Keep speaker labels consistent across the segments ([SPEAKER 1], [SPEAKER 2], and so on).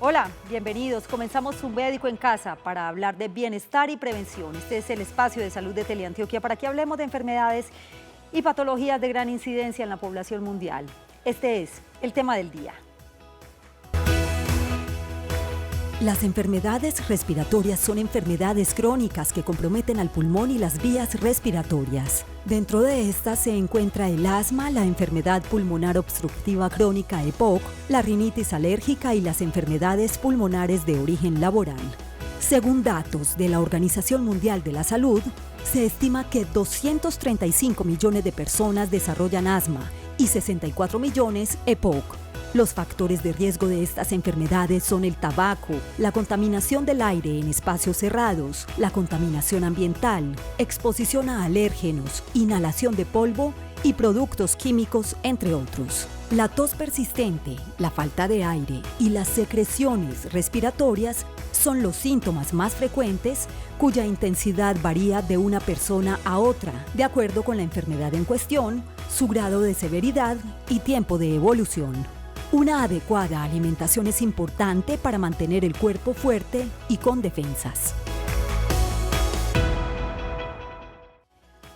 [SPEAKER 1] Hola, bienvenidos. Comenzamos Su Médico en Casa para hablar de bienestar y prevención. Este es el espacio de salud de Teleantioquia para que hablemos de enfermedades y patologías de gran incidencia en la población mundial. Este es el tema del día.
[SPEAKER 2] Las enfermedades respiratorias son enfermedades crónicas que comprometen al pulmón y las vías respiratorias. Dentro de estas se encuentra el asma, la enfermedad pulmonar obstructiva crónica EPOC, la rinitis alérgica y las enfermedades pulmonares de origen laboral. Según datos de la Organización Mundial de la Salud, se estima que 235 millones de personas desarrollan asma y 64 millones EPOC. Los factores de riesgo de estas enfermedades son el tabaco, la contaminación del aire en espacios cerrados, la contaminación ambiental, exposición a alérgenos, inhalación de polvo y productos químicos, entre otros. La tos persistente, la falta de aire y las secreciones respiratorias son los síntomas más frecuentes cuya intensidad varía de una persona a otra, de acuerdo con la enfermedad en cuestión, su grado de severidad y tiempo de evolución. Una adecuada alimentación es importante para mantener el cuerpo fuerte y con defensas.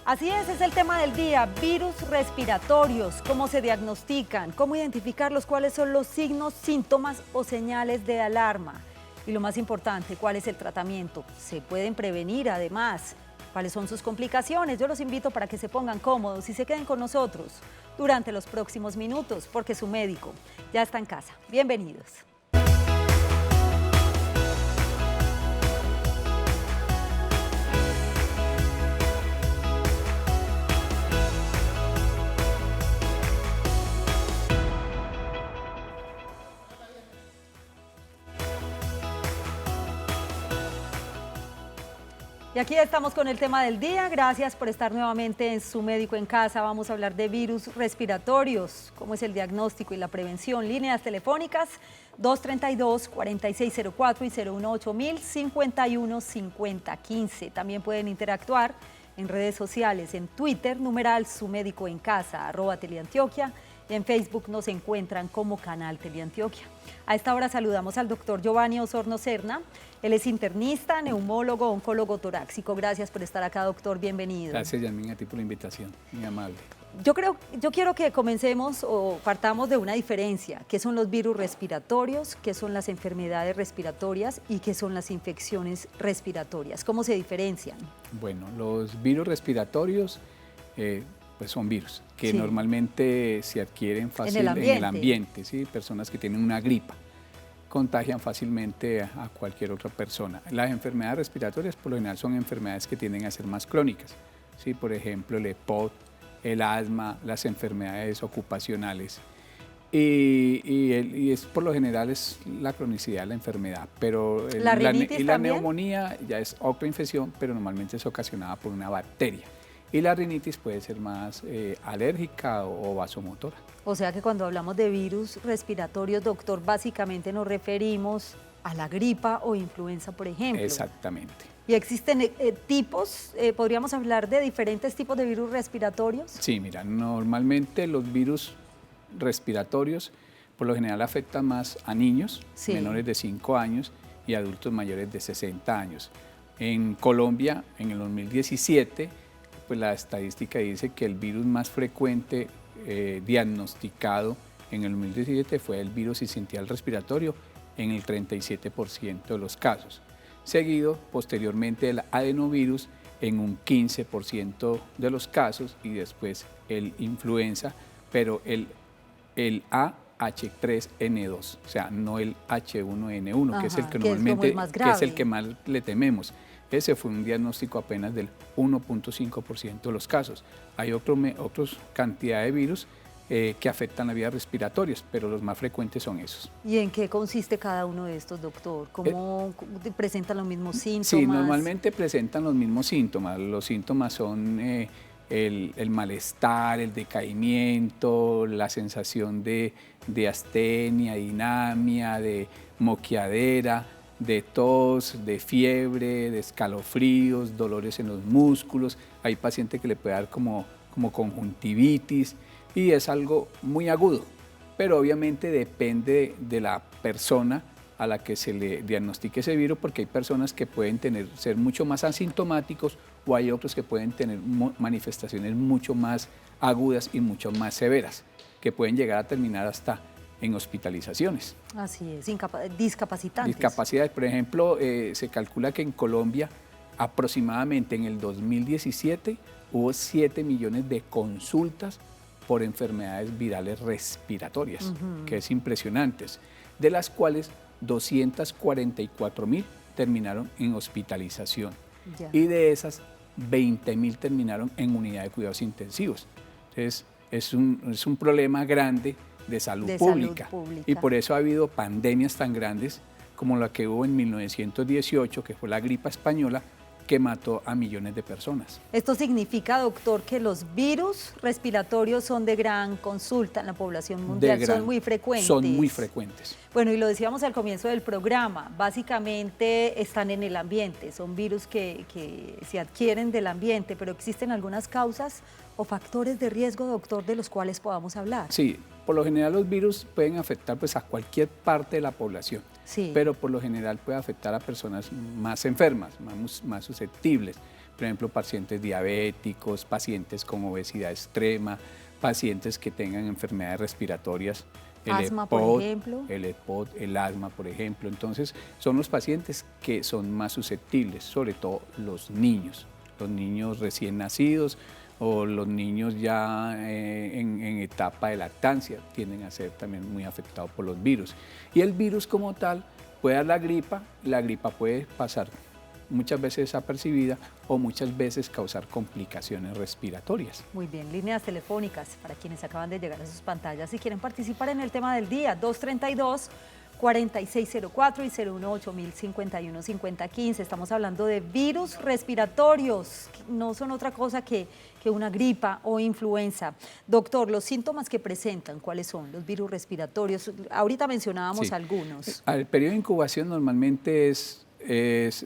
[SPEAKER 1] Así es el tema del día, virus respiratorios, cómo se diagnostican, cómo identificarlos, cuáles son los signos, síntomas o señales de alarma. Y lo más importante, cuál es el tratamiento. ¿Se pueden prevenir además? ¿Cuáles son sus complicaciones? Yo los invito para que se pongan cómodos y se queden con nosotros durante los próximos minutos, porque su médico ya está en casa. Bienvenidos. Y aquí estamos con el tema del día. Gracias por estar nuevamente en Su Médico en Casa. Vamos a hablar de virus respiratorios, cómo es el diagnóstico y la prevención. Líneas telefónicas 232-4604 y 018-051-5015. También pueden interactuar en redes sociales, en Twitter, numeral Su Médico en Casa, @Teleantioquia. Y en Facebook nos encuentran como Canal Teleantioquia. A esta hora saludamos al doctor Giovanni Osorno Serna. Él es internista, neumólogo, oncólogo torácico. Gracias por estar acá, doctor. Bienvenido.
[SPEAKER 3] Gracias, Yasmín, a ti por la invitación. Muy amable.
[SPEAKER 1] Yo quiero que comencemos o partamos de una diferencia. ¿Qué son los virus respiratorios? ¿Qué son las enfermedades respiratorias? ¿Y qué son las infecciones respiratorias? ¿Cómo se diferencian?
[SPEAKER 3] Bueno, los virus respiratorios pues son virus que normalmente se adquieren fácilmente en el ambiente, ¿sí? Personas que tienen una gripa contagian fácilmente a cualquier otra persona. Las enfermedades respiratorias por lo general son enfermedades que tienden a ser más crónicas, ¿sí? Por ejemplo, el EPOC, el asma, las enfermedades ocupacionales. Y es, por lo general es la cronicidad de la enfermedad, pero la neumonía ya es otra infección, pero normalmente es ocasionada por una bacteria. Y la rinitis puede ser más alérgica o vasomotora.
[SPEAKER 1] O sea que cuando hablamos de virus respiratorios, doctor, básicamente nos referimos a la gripa o influenza, por ejemplo.
[SPEAKER 3] Exactamente.
[SPEAKER 1] ¿Y existen tipos? ¿Podríamos hablar de diferentes tipos de virus respiratorios?
[SPEAKER 3] Sí, mira, normalmente los virus respiratorios por lo general afectan más a niños menores de 5 años y adultos mayores de 60 años. En Colombia, en el 2017, pues la estadística dice que el virus más frecuente diagnosticado en el 2017 fue el virus sincitial respiratorio en el 37% de los casos, seguido posteriormente del adenovirus en un 15% de los casos y después el influenza, pero el AH3N2, o sea, no el H1N1, que es el que normalmente que es el que más le tememos. Ese fue un diagnóstico apenas del 1.5% de los casos. Hay otros cantidad de virus que afectan las vías respiratorias, pero los más frecuentes son esos.
[SPEAKER 1] ¿Y en qué consiste cada uno de estos, doctor? ¿Cómo presentan los mismos síntomas?
[SPEAKER 3] Sí, normalmente presentan los mismos síntomas. Los síntomas son el malestar, el decaimiento, la sensación de astenia, dinamia, de moqueadera, de tos, de fiebre, de escalofríos, dolores en los músculos. Hay pacientes que le puede dar como conjuntivitis y es algo muy agudo, pero obviamente depende de la persona a la que se le diagnostique ese virus, porque hay personas que pueden ser mucho más asintomáticos o hay otros que pueden tener manifestaciones mucho más agudas y mucho más severas, que pueden llegar a terminar hasta en hospitalizaciones.
[SPEAKER 1] Así es, discapacitantes.
[SPEAKER 3] Discapacidades, por ejemplo, se calcula que en Colombia aproximadamente en el 2017 hubo 7 millones de consultas por enfermedades virales respiratorias, que es impresionante, de las cuales 244.000 terminaron en hospitalización y de esas 20.000 terminaron en unidad de cuidados intensivos. Entonces es un problema grande de salud pública y por eso ha habido pandemias tan grandes como la que hubo en 1918, que fue la gripa española, que mató a millones de personas.
[SPEAKER 1] Esto significa, doctor, que los virus respiratorios son de gran consulta en la población mundial, son muy frecuentes.
[SPEAKER 3] Son muy frecuentes.
[SPEAKER 1] Bueno, y lo decíamos al comienzo del programa, básicamente están en el ambiente, son virus que se adquieren del ambiente, pero existen algunas causas o factores de riesgo, doctor, de los cuales podamos hablar.
[SPEAKER 3] Sí, por lo general los virus pueden afectar pues, a cualquier parte de la población, pero por lo general puede afectar a personas más enfermas, más susceptibles. Por ejemplo, pacientes diabéticos, pacientes con obesidad extrema, pacientes que tengan enfermedades respiratorias.
[SPEAKER 1] Asma, por ejemplo.
[SPEAKER 3] El EPOC, el asma, por ejemplo. Entonces, son los pacientes que son más susceptibles, sobre todo los niños recién nacidos, o los niños ya en etapa de lactancia tienden a ser también muy afectados por los virus. Y el virus como tal puede dar la gripa puede pasar muchas veces desapercibida o muchas veces causar complicaciones respiratorias.
[SPEAKER 1] Muy bien, líneas telefónicas para quienes acaban de llegar a sus pantallas y quieren participar en el tema del día, 232-4604 y 018-051-5015. Estamos hablando de virus respiratorios, no son otra cosa que una gripa o influenza. Doctor, los síntomas que presentan, ¿cuáles son los virus respiratorios? Ahorita mencionábamos algunos.
[SPEAKER 3] El periodo de incubación normalmente es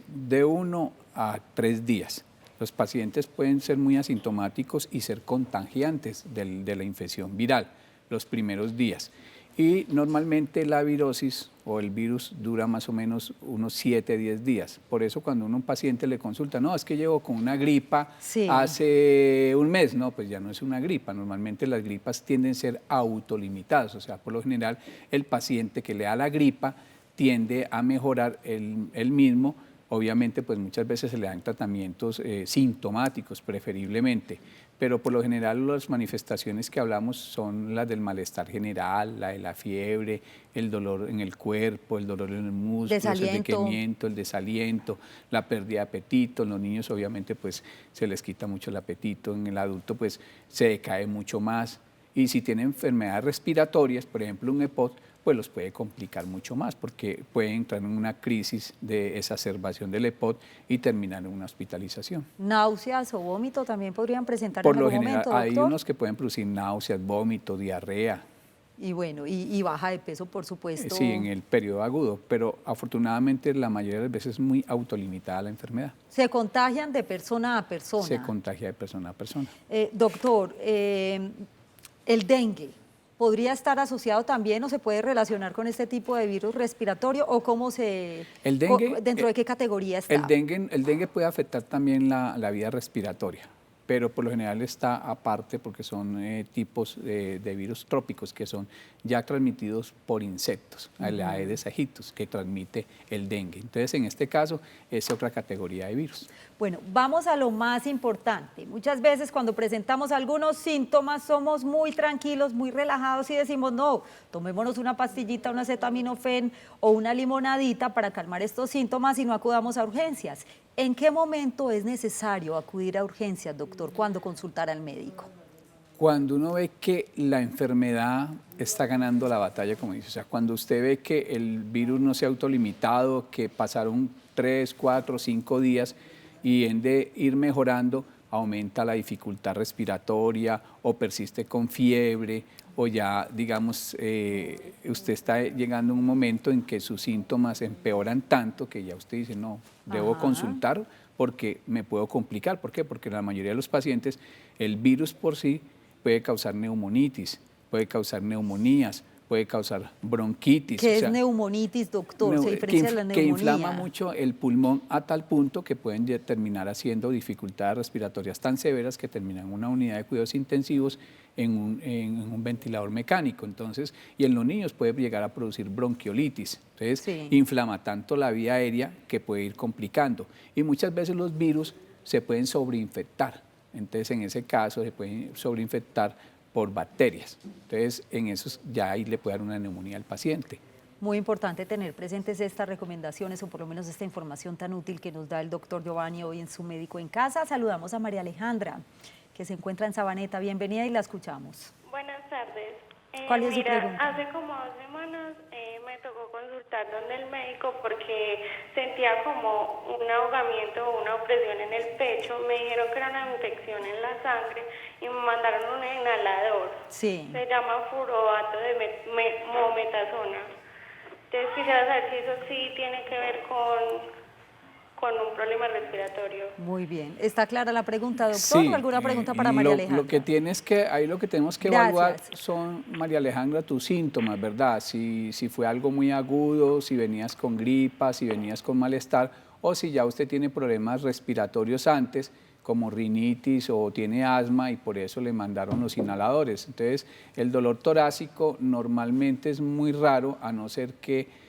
[SPEAKER 3] de 1 a 3 días. Los pacientes pueden ser muy asintomáticos y ser contagiantes de la infección viral los primeros días. Y normalmente la virosis o el virus dura más o menos unos 7 a 10 días. Por eso cuando uno a un paciente le consulta, no, es que llevo con una gripa hace un mes. No, pues ya no es una gripa. Normalmente las gripas tienden a ser autolimitadas. O sea, por lo general el paciente que le da la gripa tiende a mejorar él mismo. Obviamente, pues muchas veces se le dan tratamientos sintomáticos preferiblemente, pero por lo general las manifestaciones que hablamos son las del malestar general, la de la fiebre, el dolor en el cuerpo, el dolor en el músculo, el decaimiento, el desaliento, la pérdida de apetito. En los niños obviamente pues se les quita mucho el apetito, en el adulto pues se decae mucho más. Y si tienen enfermedades respiratorias, por ejemplo un EPOC, pues los puede complicar mucho más porque puede entrar en una crisis de exacerbación del EPOC y terminar en una hospitalización.
[SPEAKER 1] ¿Náuseas o vómito también podrían presentar en algún momento, doctor?
[SPEAKER 3] Hay unos que pueden producir náuseas, vómito, diarrea.
[SPEAKER 1] Y bueno, y baja de peso, por supuesto.
[SPEAKER 3] Sí, en el periodo agudo, pero afortunadamente la mayoría de las veces es muy autolimitada la enfermedad.
[SPEAKER 1] ¿Se contagian de persona a persona?
[SPEAKER 3] Se contagia de persona a persona.
[SPEAKER 1] Doctor, el dengue, ¿podría estar asociado también o se puede relacionar con este tipo de virus respiratorio o cómo
[SPEAKER 3] el dengue,
[SPEAKER 1] dentro de qué categoría está?
[SPEAKER 3] El dengue puede afectar también la vía respiratoria, pero por lo general está aparte porque son tipos de virus trópicos que son ya transmitidos por insectos, el Aedes aegyptus, que transmite el dengue. Entonces, en este caso, es otra categoría de virus.
[SPEAKER 1] Bueno, vamos a lo más importante. Muchas veces cuando presentamos algunos síntomas somos muy tranquilos, muy relajados y decimos, no, tomémonos una pastillita, un acetaminofén o una limonadita para calmar estos síntomas y no acudamos a urgencias. ¿En qué momento es necesario acudir a urgencias, doctor? ¿Cuándo consultar al médico?
[SPEAKER 3] Cuando uno ve que la enfermedad está ganando la batalla, como dice, o sea, cuando usted ve que el virus no se ha autolimitado, que pasaron 3, 4, 5 días y en de ir mejorando, aumenta la dificultad respiratoria o persiste con fiebre o ya, digamos, usted está llegando a un momento en que sus síntomas empeoran tanto que ya usted dice, no, debo consultar porque me puedo complicar. ¿Por qué? Porque en la mayoría de los pacientes el virus por sí puede causar neumonitis, puede causar neumonías, puede causar bronquitis.
[SPEAKER 1] ¿Qué es neumonitis, doctor? ¿Se diferencia de la neumonía?
[SPEAKER 3] Que inflama mucho el pulmón a tal punto que pueden terminar haciendo dificultades respiratorias tan severas que terminan en una unidad de cuidados intensivos en un ventilador mecánico. Entonces, y en los niños puede llegar a producir bronquiolitis. Entonces, inflama tanto la vía aérea que puede ir complicando. Y muchas veces los virus se pueden sobreinfectar. Entonces, en ese caso, se pueden sobreinfectar por bacterias. Entonces, en eso ya ahí le puede dar una neumonía al paciente.
[SPEAKER 1] Muy importante tener presentes estas recomendaciones o por lo menos esta información tan útil que nos da el doctor Giovanni hoy en Su Médico en Casa. Saludamos a María Alejandra, que se encuentra en Sabaneta. Bienvenida y la escuchamos.
[SPEAKER 4] Buenas tardes.
[SPEAKER 1] ¿Cuál es su pregunta?
[SPEAKER 4] Hace como 2 semanas me tocó consultar donde el médico porque sentía como un ahogamiento o una opresión en el pecho. Me dijeron que era una infección en la sangre y me mandaron un inhalador.
[SPEAKER 1] Sí.
[SPEAKER 4] Se llama furoato de mometasona. Entonces quisiera saber si eso sí tiene que ver con un problema respiratorio.
[SPEAKER 1] Muy bien. ¿Está clara la pregunta, doctor?
[SPEAKER 3] Sí,
[SPEAKER 1] ¿O alguna pregunta para María Alejandra?
[SPEAKER 3] Lo que tienes que, ahí lo que tenemos que evaluar son, María Alejandra, tus síntomas, ¿verdad? Si fue algo muy agudo, si venías con gripa, si venías con malestar, o si ya usted tiene problemas respiratorios antes, como rinitis o tiene asma y por eso le mandaron los inhaladores. Entonces, el dolor torácico normalmente es muy raro, a no ser que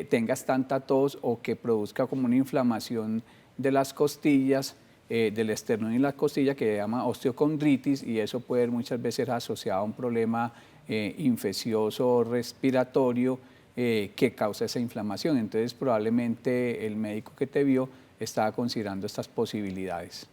[SPEAKER 3] tengas tanta tos o que produzca como una inflamación de las costillas, del esternón y la costilla, que se llama osteocondritis, y eso puede muchas veces asociado a un problema infeccioso respiratorio que causa esa inflamación. Entonces, probablemente el médico que te vio estaba considerando estas posibilidades.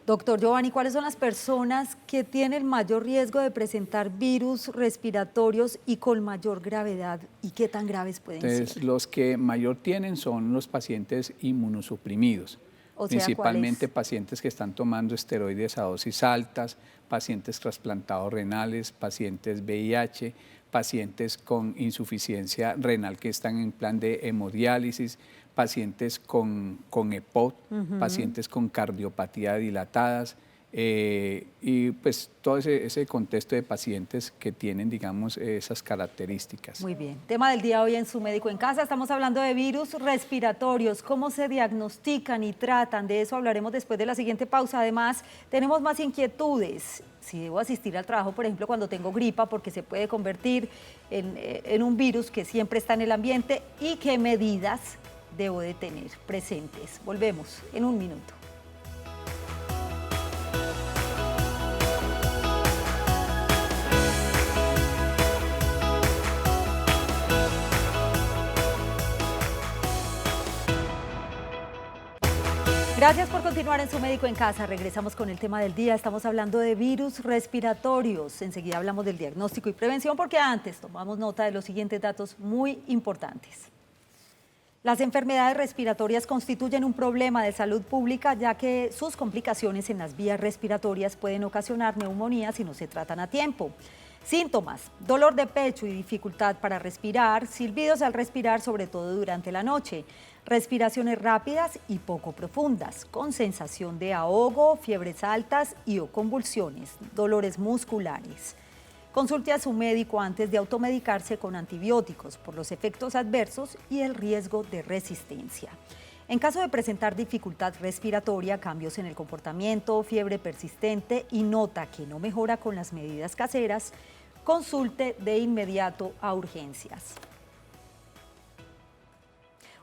[SPEAKER 1] Doctor Giovanni, ¿cuáles son las personas que tienen mayor riesgo de presentar virus respiratorios y con mayor gravedad? ¿Y qué tan graves pueden ser?
[SPEAKER 3] Los que mayor tienen son los pacientes inmunosuprimidos,
[SPEAKER 1] o sea,
[SPEAKER 3] principalmente pacientes que están tomando esteroides a dosis altas, pacientes trasplantados renales, pacientes VIH, pacientes con insuficiencia renal que están en plan de hemodiálisis, pacientes con EPOC, pacientes con cardiopatía dilatadas y pues todo ese contexto de pacientes que tienen, digamos, esas características.
[SPEAKER 1] Muy bien. Tema del día hoy en Su Médico en Casa. Estamos hablando de virus respiratorios, cómo se diagnostican y tratan. De eso hablaremos después de la siguiente pausa. Además, tenemos más inquietudes. Si debo asistir al trabajo, por ejemplo, cuando tengo gripa, porque se puede convertir en un virus que siempre está en el ambiente, y qué medidas debo de tener presentes. Volvemos en un minuto. Gracias por continuar en Su Médico en Casa. Regresamos con el tema del día. Estamos hablando de virus respiratorios. Enseguida hablamos del diagnóstico y prevención, porque antes tomamos nota de los siguientes datos muy importantes. Las enfermedades respiratorias constituyen un problema de salud pública, ya que sus complicaciones en las vías respiratorias pueden ocasionar neumonía si no se tratan a tiempo. Síntomas: dolor de pecho y dificultad para respirar, silbidos al respirar, sobre todo durante la noche, respiraciones rápidas y poco profundas, con sensación de ahogo, fiebres altas y o convulsiones, dolores musculares. Consulte a su médico antes de automedicarse con antibióticos por los efectos adversos y el riesgo de resistencia. En caso de presentar dificultad respiratoria, cambios en el comportamiento, fiebre persistente y nota que no mejora con las medidas caseras, consulte de inmediato a urgencias.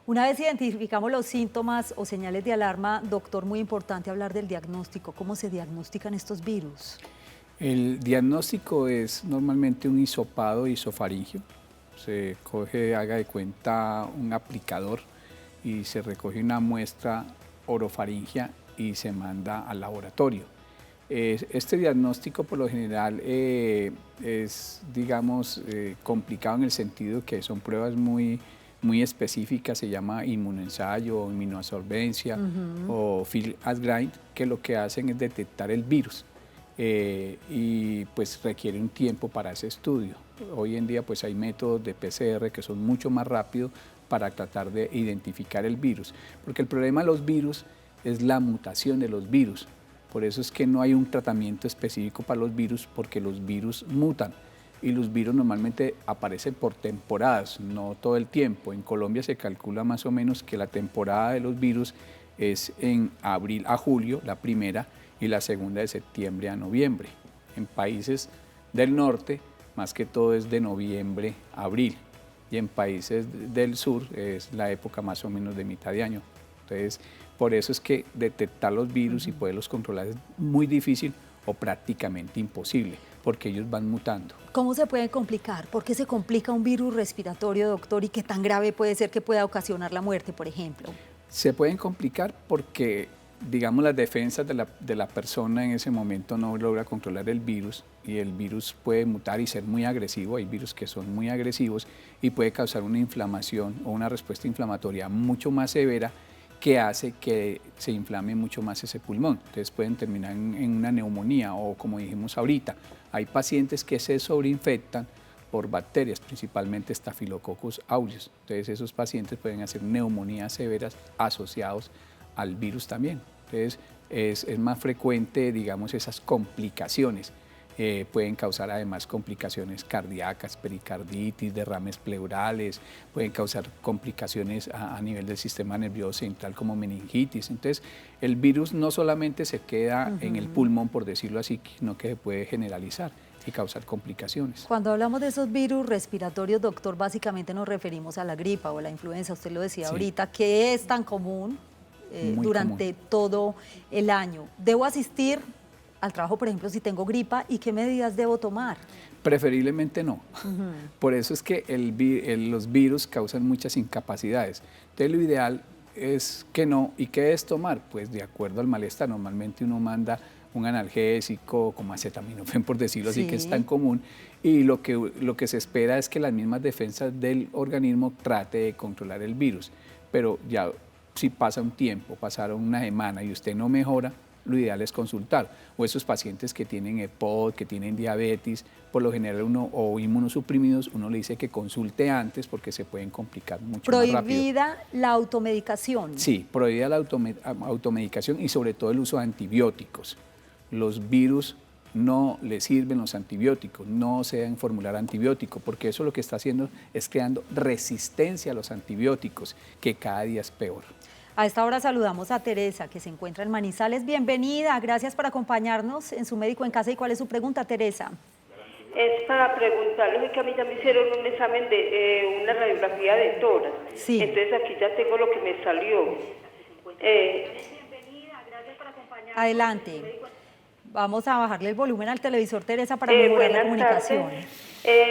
[SPEAKER 1] Una vez identificamos los síntomas o señales de alarma, doctor, muy importante hablar del diagnóstico. ¿Cómo se diagnostican estos virus?
[SPEAKER 3] El diagnóstico es normalmente un hisopado isofaringio. Se coge, haga de cuenta, un aplicador y se recoge una muestra orofaringia y se manda al laboratorio. Este diagnóstico por lo general es, digamos, complicado en el sentido que son pruebas muy específicas, se llama inmunoensayo o inmunoabsorbencia o Field-as-Grind, que lo que hacen es detectar el virus. Y pues requiere un tiempo para ese estudio. Hoy en día pues hay métodos de PCR que son mucho más rápidos para tratar de identificar el virus, porque el problema de los virus es la mutación de los virus. Por eso es que no hay un tratamiento específico para los virus, porque los virus mutan. y los virus normalmente aparecen por temporadas, no todo el tiempo. En Colombia se calcula más o menos que la temporada de los virus es en abril a julio, la primera, y la segunda de septiembre a noviembre. En países del norte, más que todo es de noviembre a abril, y en países del sur es la época más o menos de mitad de año. Entonces, por eso es que detectar los virus y poderlos controlar es muy difícil o prácticamente imposible, porque ellos van mutando.
[SPEAKER 1] ¿Cómo se puede complicar? ¿Por qué se complica un virus respiratorio, doctor? ¿Y qué tan grave puede ser que pueda ocasionar la muerte, por ejemplo?
[SPEAKER 3] Se pueden complicar porque, digamos, las defensas de la persona en ese momento no logra controlar el virus, y el virus puede mutar y ser muy agresivo. Hay virus que son muy agresivos y puede causar una inflamación o una respuesta inflamatoria mucho más severa, que hace que se inflame mucho más ese pulmón. Entonces pueden terminar en una neumonía, o como dijimos ahorita, hay pacientes que se sobreinfectan por bacterias, principalmente Staphylococcus aureus. Entonces esos pacientes pueden hacer neumonías severas asociados al virus también. Entonces es más frecuente, digamos, esas complicaciones. Pueden causar además complicaciones cardíacas, pericarditis, derrames pleurales, pueden causar complicaciones a nivel del sistema nervioso central como meningitis. Entonces el virus no solamente se queda en el pulmón, por decirlo así, sino que se puede generalizar y causar complicaciones.
[SPEAKER 1] Cuando hablamos de esos virus respiratorios, doctor, básicamente nos referimos a la gripa o la influenza, usted lo decía ahorita, que es tan común durante todo el año. ¿Debo asistir al trabajo, por ejemplo, si tengo gripa, y qué medidas debo tomar?
[SPEAKER 3] Preferiblemente no. Por eso es que los virus causan muchas incapacidades. Entonces lo ideal es que no. ¿Y qué es tomar? Pues de acuerdo al malestar. Normalmente uno manda un analgésico como acetaminofén, por decirlo así, que es tan común, y lo que se espera es que las mismas defensas del organismo trate de controlar el virus. Pero ya si pasa un tiempo, pasaron una semana y usted no mejora, lo ideal es consultar. O esos pacientes que tienen EPOC, que tienen diabetes, por lo general o inmunosuprimidos, uno le dice que consulte antes porque se pueden complicar mucho más rápido.
[SPEAKER 1] ¿Prohibida la automedicación?
[SPEAKER 3] Sí, prohibida la automedicación y sobre todo el uso de antibióticos. Los virus no les sirven los antibióticos, no se deben formular antibióticos, porque eso lo que está haciendo es creando resistencia a los antibióticos, que cada día es peor.
[SPEAKER 1] A esta hora saludamos a Teresa, que se encuentra en Manizales. Bienvenida, gracias por acompañarnos en Su Médico en Casa. ¿Y cuál es su pregunta, Teresa?
[SPEAKER 5] Es para preguntarles que a mí ya me hicieron un examen de una radiografía de tórax.
[SPEAKER 1] Sí.
[SPEAKER 5] Entonces aquí ya tengo lo que me salió.
[SPEAKER 1] Bienvenida, gracias por acompañarnos. Adelante. Vamos a bajarle el volumen al televisor, Teresa, para mejorar la comunicación.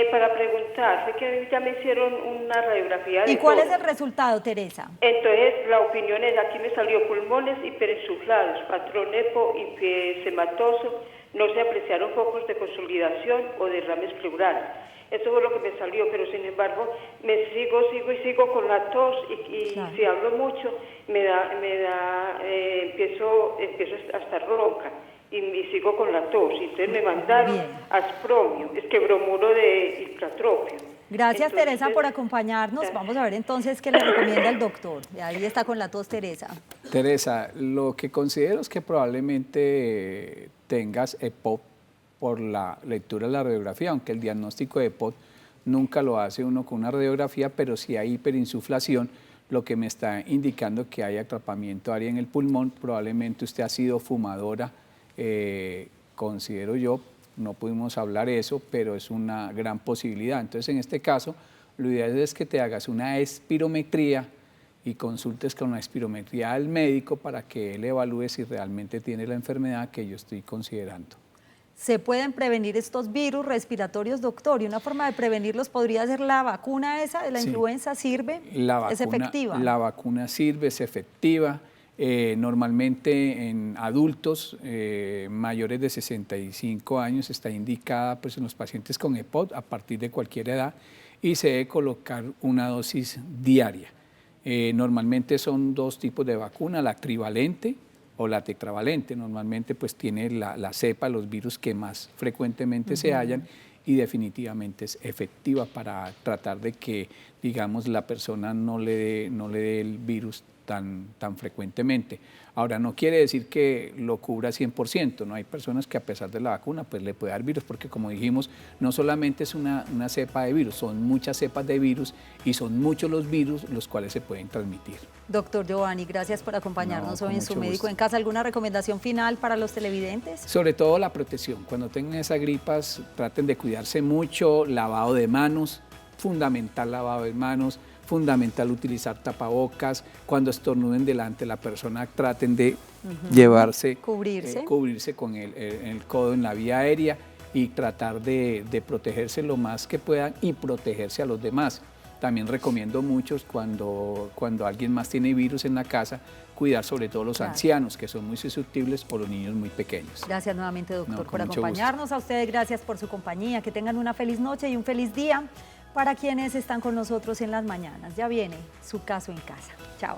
[SPEAKER 5] Para preguntar, sé que ya me hicieron una radiografía de
[SPEAKER 1] ¿Y cuál
[SPEAKER 5] tórax.
[SPEAKER 1] es el resultado, Teresa?
[SPEAKER 5] Entonces, la opinión es, aquí me salió pulmones hiperinsuflados, patrón hiposematoso, no se apreciaron focos de consolidación o derrames pleurales. Eso fue lo que me salió, pero sin embargo, me sigo con la tos y claro, si hablo mucho, empiezo a estar ronca. Y sigo con la tos, y entonces me mandaron aspromio, es que bromuro de hipratropio.
[SPEAKER 1] Gracias, entonces, Teresa, por acompañarnos. Vamos a ver entonces qué le recomienda el doctor. Ahí está con la tos, Teresa.
[SPEAKER 3] Teresa, lo que considero es que probablemente tengas EPOC por la lectura de la radiografía, aunque el diagnóstico de EPOC nunca lo hace uno con una radiografía, pero si hay hiperinsuflación, lo que me está indicando que hay atrapamiento de área en el pulmón. Probablemente usted ha sido fumadora, considero yo, no pudimos hablar eso, pero es una gran posibilidad. Entonces, en este caso, lo ideal es que te hagas una espirometría y consultes con la espirometría al médico para que él evalúe si realmente tiene la enfermedad que yo estoy considerando.
[SPEAKER 1] ¿Se pueden prevenir estos virus respiratorios, doctor? Y una forma de prevenirlos podría ser la vacuna esa de la influenza, ¿sirve? ¿Es efectiva?
[SPEAKER 3] La vacuna sirve, es efectiva. Normalmente en adultos mayores de 65 años está indicada pues, en los pacientes con EPOC a partir de cualquier edad, y se debe colocar una dosis diaria. Normalmente son dos tipos de vacuna, la trivalente o la tetravalente. Normalmente pues tiene la cepa, los virus que más frecuentemente se hallan, y definitivamente es efectiva para tratar de que, digamos, la persona no le dé el virus tan frecuentemente. Ahora, no quiere decir que lo cubra 100%, ¿no? Hay personas que a pesar de la vacuna pues le puede dar virus, porque como dijimos, no solamente es una cepa de virus, son muchas cepas de virus y son muchos los virus los cuales se pueden transmitir.
[SPEAKER 1] Doctor Giovanni, gracias por acompañarnos hoy en Su Médico
[SPEAKER 3] gusto.
[SPEAKER 1] en Casa. ¿Alguna recomendación final para los televidentes?
[SPEAKER 3] Sobre todo la protección. Cuando tengan esas gripas, traten de cuidarse mucho, lavado de manos, fundamental lavado de manos, fundamental utilizar tapabocas, cuando estornuden delante de la persona traten de cubrirse con el codo en la vía aérea y tratar de protegerse lo más que puedan y protegerse a los demás. También recomiendo mucho cuando alguien más tiene virus en la casa, cuidar sobre todo los ancianos, que son muy susceptibles, o los niños muy pequeños.
[SPEAKER 1] Gracias nuevamente, doctor, por
[SPEAKER 3] mucho
[SPEAKER 1] acompañarnos.
[SPEAKER 3] gusto.
[SPEAKER 1] A ustedes, gracias por su compañía. Que tengan una feliz noche y un feliz día para quienes están con nosotros en las mañanas. Ya viene Su Caso en Casa. Chao.